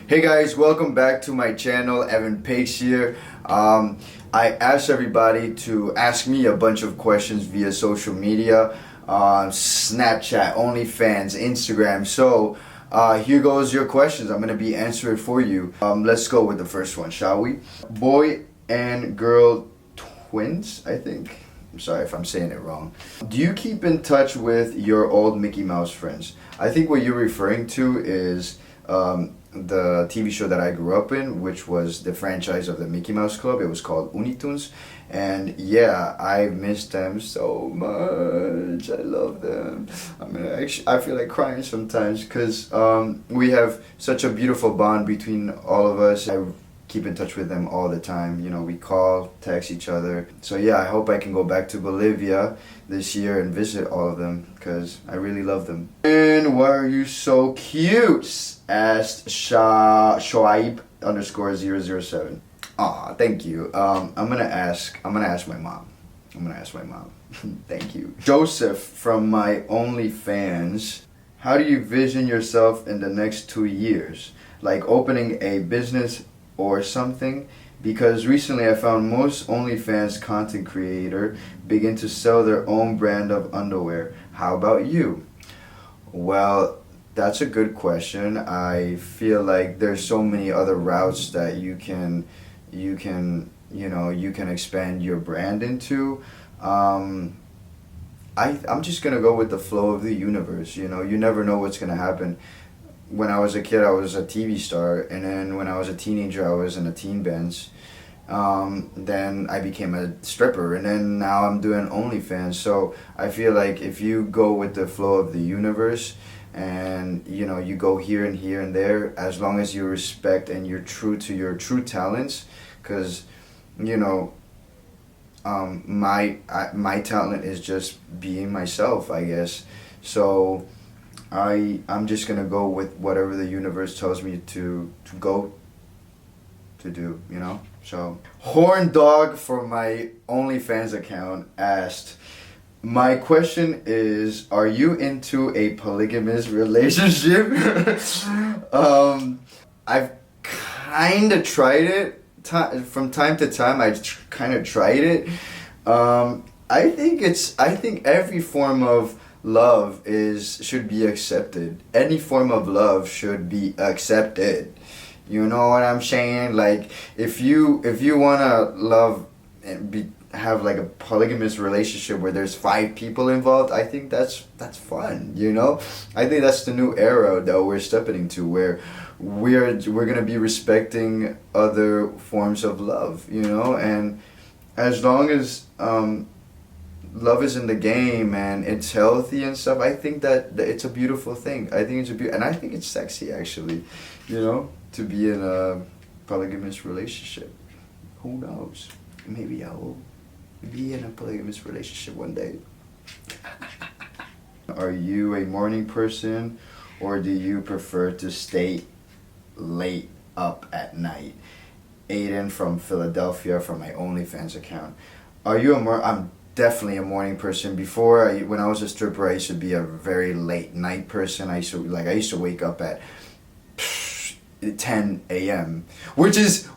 Hey guys, welcome back to my channel. PEIX here. I asked everybody to ask me a bunch of questions via social media, Snapchat, OnlyFans, Instagram. So here goes your questions. I'm gonna be answering for you. Let's go with the first one, shall we? Boy and girl twins, I think. I'm sorry if I'm saying it wrong. Do you keep in touch with your old Mickey Mouse friends? I think what you're referring to is the TV show that I grew up in, which was the franchise of the Mickey Mouse Club. It was called Unitunes, and yeah, I miss them so much. I love them. I feel like crying sometimes because we have such a beautiful bond between all of us. I keep in touch with them all the time. You know, we call, text each other. So yeah, I hope I can go back to Bolivia this year and visit all of them because I really love them. And why are you so cute? Asked Shoaib _007. Aw, thank you. I'm gonna ask my mom. Thank you. Joseph from my OnlyFans. How do you vision yourself in the next 2 years? Like opening a business or something? Because recently I found most OnlyFans content creator begin to sell their own brand of underwear. How about you? Well, that's a good question. I feel like there's so many other routes that you can expand your brand into. I'm just gonna go with the flow of the universe. You know, you never know what's gonna happen. When I was a kid, I was a TV star, and then when I was a teenager, I was in a teen bands. Then I became a stripper, and then now I'm doing OnlyFans. So I feel like if you go with the flow of the universe, and you go here and there, as long as you respect and you're true to your true talents, because my talent is just being myself, I guess. So I'm just gonna go with whatever the universe tells me to go to do, So Horn Dog from my OnlyFans account asked, my question is, are you into a polygamous relationship? I've kind of tried it. From time to time, I kind of tried it. I think every form of love should be accepted. Any form of love should be accepted. You know what I'm saying? Like, if you wanna love and have like a polygamous relationship where there's 5 people involved, I think that's fun. I think that's the new era that we're stepping into, where we're gonna be respecting other forms of love. And as long as love is in the game and it's healthy and stuff, I think that it's a beautiful thing. I think and I think it's sexy actually, to be in a polygamous relationship. Who knows? Maybe I will be in a polygamous relationship one day. Are you a morning person, or do you prefer to stay late up at night? Aiden from Philadelphia from my OnlyFans account. Are you I'm definitely a morning person. Before, when I was a stripper, I used to be a very late night person. I used to wake up at 10 a.m. which is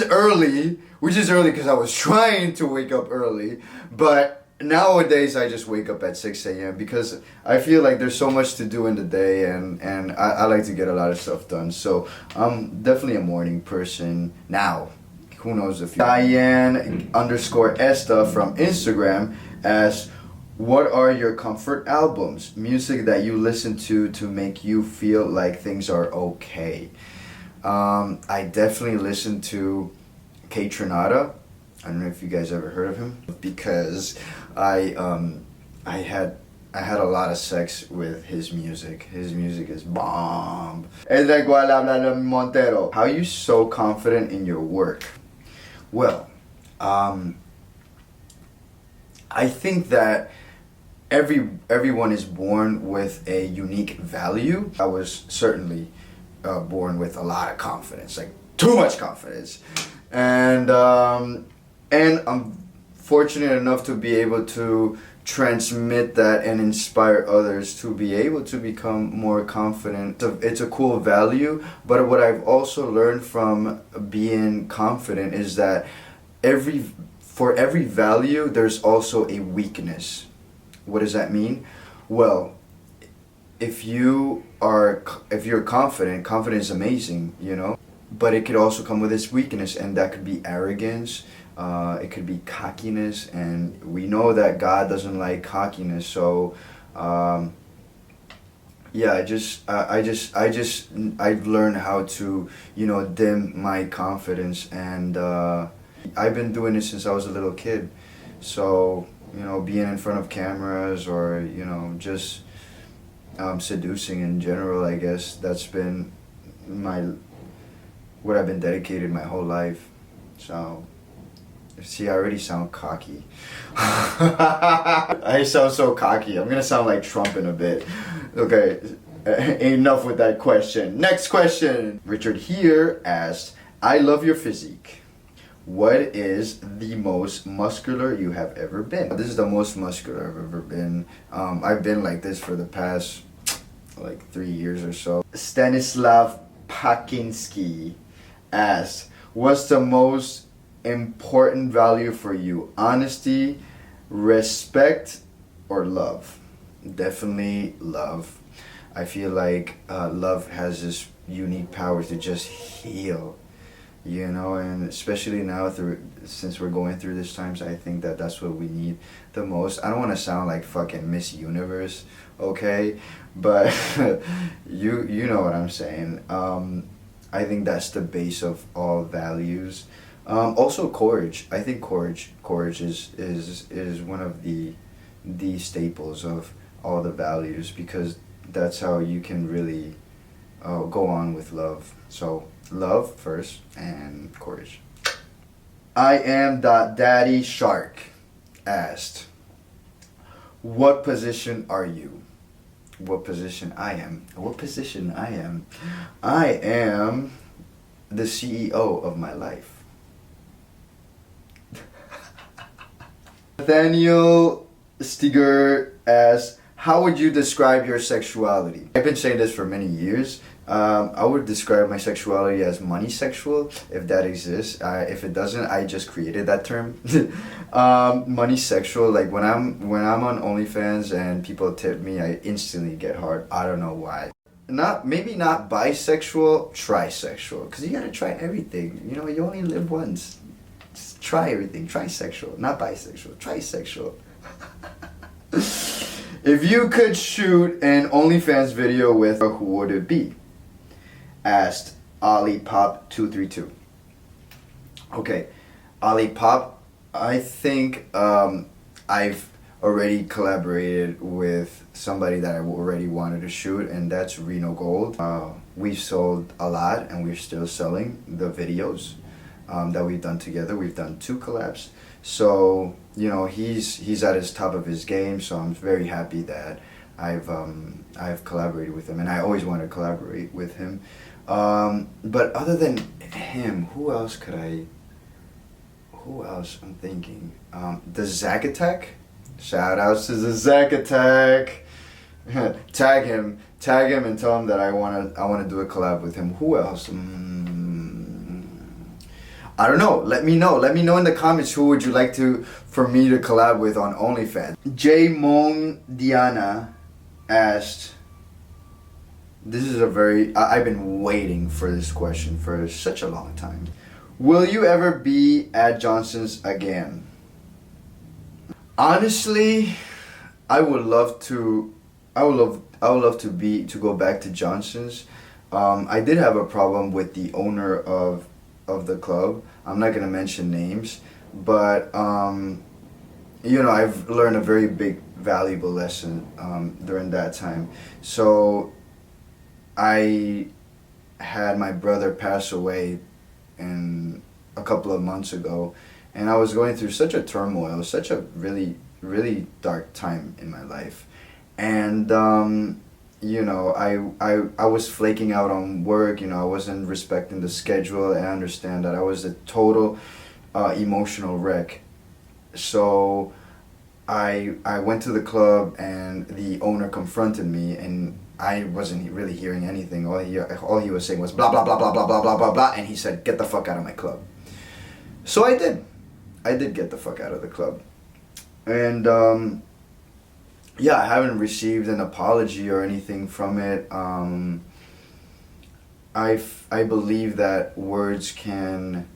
early because I was trying to wake up early, but nowadays I just wake up at 6 a.m. because I feel like there's so much to do in the day, and I like to get a lot of stuff done. So I'm definitely a morning person now. Who knows if Diane _Esta from Instagram asks, what are your comfort albums? Music that you listen to make you feel like things are okay. I definitely listen to K Tronada. I don't know if you guys ever heard of him, because I had a lot of sex with his music. His music is bomb. Montero. How are you so confident in your work? Well, I think that everyone is born with a unique value. I was certainly born with a lot of confidence, like too much confidence, and I'm fortunate enough to be able to transmit that and inspire others to be able to become more confident. It's a cool value, but what I've also learned from being confident is that for every value there's also a weakness. What does that mean? Well, if you're confident, confidence is amazing, you know, but it could also come with its weakness, and that could be arrogance. It could be cockiness, and we know that God doesn't like cockiness. So, yeah, I've learned how to, you know, dim my confidence, and I've been doing it since I was a little kid. So, you know, being in front of cameras, or, you know, just seducing in general, I guess that's been what I've been dedicated my whole life. So. See, I already sound cocky. I sound so cocky. I'm gonna sound like Trump in a bit. Okay, enough with that question. Next question. Richard here asked, I love your physique. What is the most muscular you have ever been? This is the most muscular I've ever been. I've been like this for the past like 3 years or so. Stanislav Pakinski asked, what's the most important value for you? Honesty, respect, or love? Definitely love. I feel like love has this unique power to just heal, you know, and especially now since we're going through these times, I think that that's what we need the most. I don't want to sound like fucking Miss Universe, okay, but you know what I'm saying. I think that's the base of all values. Also courage. I think courage is one of the staples of all the values, because that's how you can really go on with love. So love first and courage. I am Daddy Shark asked, what position are you? What position I am? What position I am? I am the CEO of my life. Nathaniel Stiger asks, how would you describe your sexuality? I've been saying this for many years. I would describe my sexuality as money sexual, if that exists. If it doesn't, I just created that term. Money sexual, like when I'm on OnlyFans and people tip me, I instantly get hard. I don't know why. Maybe not bisexual, trisexual, because you gotta try everything. You know, you only live once. Just try everything. Trisexual, not bisexual. Trisexual. If you could shoot an OnlyFans video with, who would it be? Asked OllyPop232. Okay, OllyPop, I think I've already collaborated with somebody that I already wanted to shoot, and that's Reno Gold. We've sold a lot, and we're still selling the videos that we've done together. We've done 2 collabs. So, you know, he's at his top of his game, so I'm very happy that I've collaborated with him, and I always want to collaborate with him. But other than him, who else I'm thinking? The Zack Attack? Shout outs to the Zack Attack. Tag him and tell him that I wanna do a collab with him. Who else? I don't know. Let me know in the comments, who would you like for me to collab with on OnlyFans. J Mong Diana asked, this is I've been waiting for this question for such a long time. Will you ever be at Johnson's again? Honestly, I would love to go back to Johnson's. I did have a problem with the owner of the club. I'm not gonna mention names, but you know, I've learned a very big, valuable lesson during that time. So I had my brother pass away a couple of months ago, and I was going through such a turmoil, such a really, really dark time in my life, and you know, I was flaking out on work. You know, I wasn't respecting the schedule. I understand that I was a total emotional wreck. So I went to the club and the owner confronted me, and I wasn't really hearing anything. All he was saying was blah blah blah blah blah blah blah blah blah, and he said, "Get the fuck out of my club." So I did. I did get the fuck out of the club, and yeah, I haven't received an apology or anything from it. I believe that words can,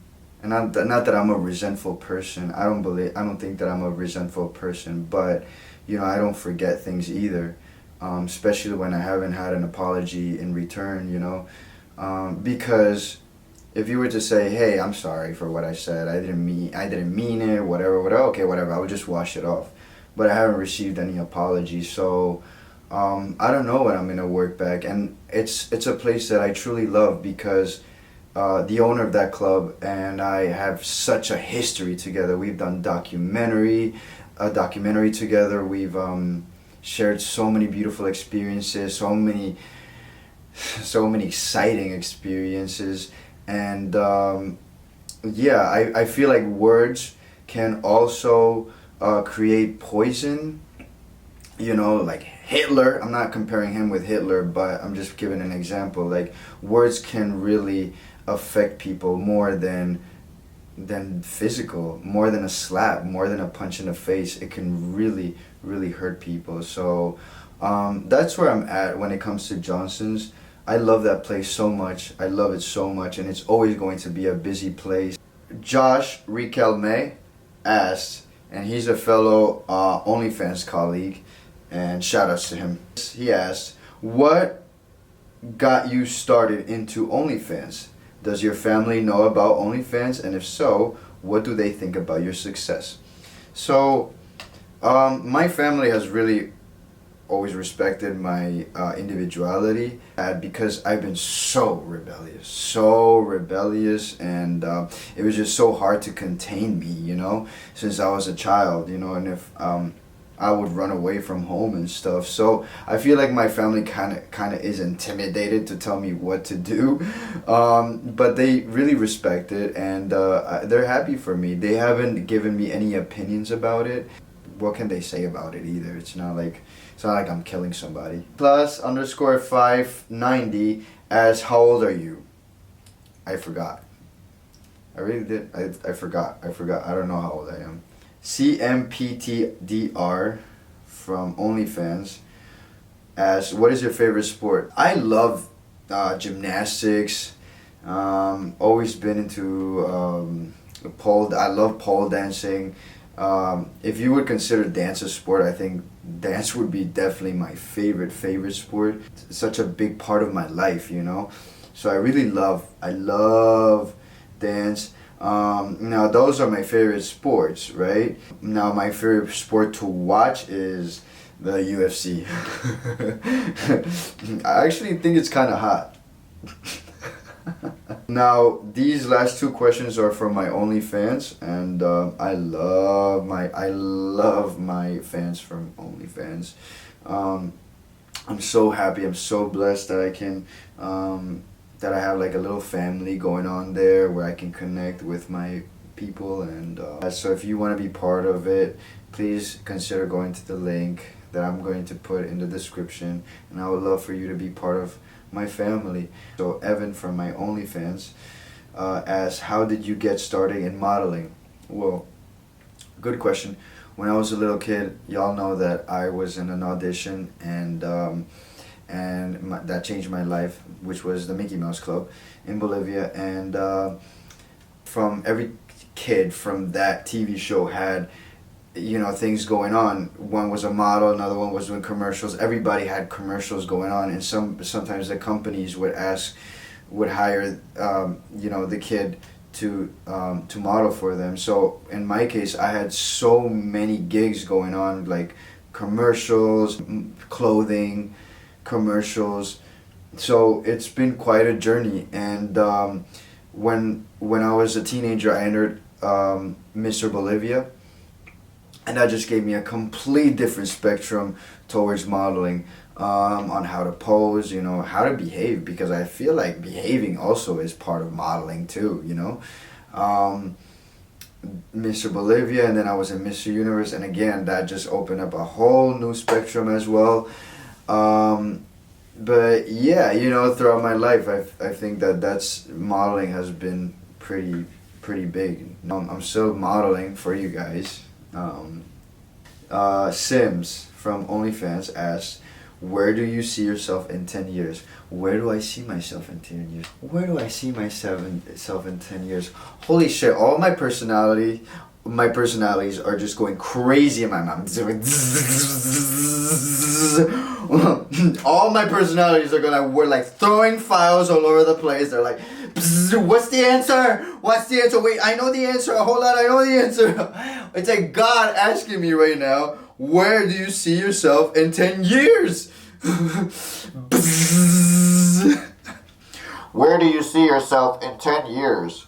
and not that I'm a resentful person. I don't think that I'm a resentful person, but you know, I don't forget things either, especially when I haven't had an apology in return. You know, because if you were to say, "Hey, I'm sorry for what I said. I didn't mean it. Whatever, whatever." Okay, whatever. I would just wash it off. But I haven't received any apologies, so I don't know when I'm gonna work back. And it's a place that I truly love because the owner of that club and I have such a history together. We've done a documentary together. We've shared so many beautiful experiences, so many exciting experiences, and yeah, I feel like words can also create poison. You know, like Hitler. I'm not comparing him with Hitler, but I'm just giving an example. Like, words can really affect people more than physical, more than a slap, more than a punch in the face. It can really, really hurt people. So that's where I'm at when it comes to Johnson's. I love that place so much. I love it so much, and it's always going to be a busy place. Josh Riquelme asked, and he's a fellow OnlyFans colleague, and shout outs to him. He asked, what got you started into OnlyFans? Does your family know about OnlyFans? And if so, what do they think about your success? So, my family has really always respected my individuality, because I've been so rebellious, and it was just so hard to contain me, you know, since I was a child, you know, and if I would run away from home and stuff. So I feel like my family kind of is intimidated to tell me what to do, but they really respect it, and they're happy for me. They haven't given me any opinions about it. What can they say about it either? It's not like I'm killing somebody. Plus underscore 590 as, how old are you? I forgot. I really did. I forgot. I don't know how old I am. CMPTDR from OnlyFans asks, what is your favorite sport? I love gymnastics. Always been into I love pole dancing. If you would consider dance a sport, I think dance would be definitely my favorite sport. It's such a big part of my life, you know. So I love dance. Now those are my favorite sports, right? Now my favorite sport to watch is the UFC. I actually think it's kind of hot. Now these last two questions are from my OnlyFans, and I love my fans from OnlyFans. I'm so happy. I'm so blessed that I can. That I have like a little family going on there where I can connect with my people, and so if you want to be part of it, please consider going to the link that I'm going to put in the description, and I would love for you to be part of my family. So Evan from my OnlyFans asks, how did you get started in modeling? Well, good question. When I was a little kid, y'all know that I was in an audition, and that changed my life, which was the Mickey Mouse Club in Bolivia. And from every kid from that TV show had, you know, things going on. One was a model, another one was doing commercials. Everybody had commercials going on, and sometimes the companies would hire you know, the kid to model for them. So in my case, I had so many gigs going on, like commercials, clothing, commercials. So it's been quite a journey. And when I was a teenager, I entered Mr. Bolivia, and that just gave me a complete different spectrum towards modeling, on how to pose, you know, how to behave, because I feel like behaving also is part of modeling too, you know. Mr. Bolivia, and then I was in Mr. Universe, and again that just opened up a whole new spectrum as well. But yeah, you know, throughout my life, I think that's modeling has been pretty big. I'm still modeling for you guys. Sims from OnlyFans asked, where do you see yourself in 10 years? Where do I see myself in 10 years? Where do I see myself in 10 years? Holy shit, all my personalities are just going crazy in my mind. All my personalities are gonna, we're like throwing files all over the place. They're like, what's the answer? What's the answer? Wait, I know the answer. Hold on, I know the answer. It's like God asking me right now, where do you see yourself in 10 years? Where do you see yourself in 10 years?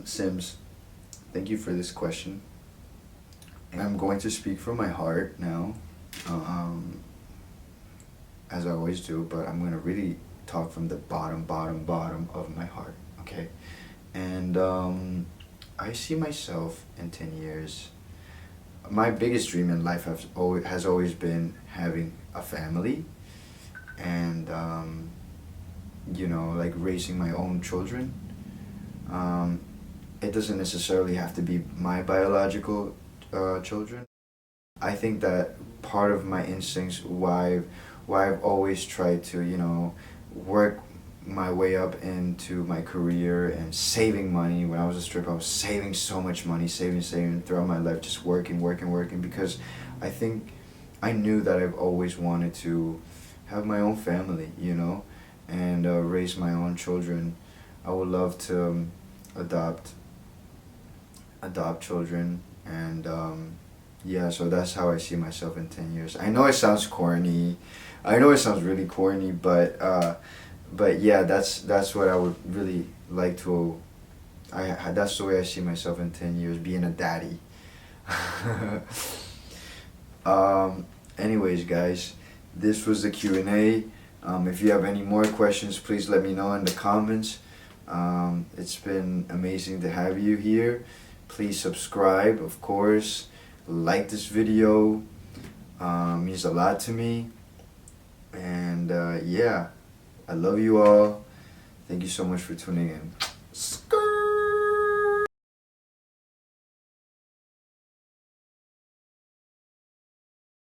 Sims, thank you for this question. I'm going to speak from my heart now, as I always do, but I'm going to really talk from the bottom of my heart, okay? And I see myself in 10 years. My biggest dream in life has always been having a family and, you know, like raising my own children. It doesn't necessarily have to be my biological children. I think that part of my instincts, why I've always tried to, you know, work my way up into my career and saving money. When I was a stripper, I was saving so much money, saving throughout my life, just working, because I think I knew that I've always wanted to have my own family, you know, and raise my own children. I would love to adopt children, and yeah, so that's how I see myself in 10 years. I know it sounds corny. I know it sounds really corny, but yeah, that's what I would really like to. That's the way I see myself in 10 years, being a daddy. Anyways, guys, this was the Q&A. If you have any more questions, please let me know in the comments. It's been amazing to have you here. Please subscribe, of course. Like this video. Means a lot to me. And yeah, I love you all. Thank you so much for tuning in.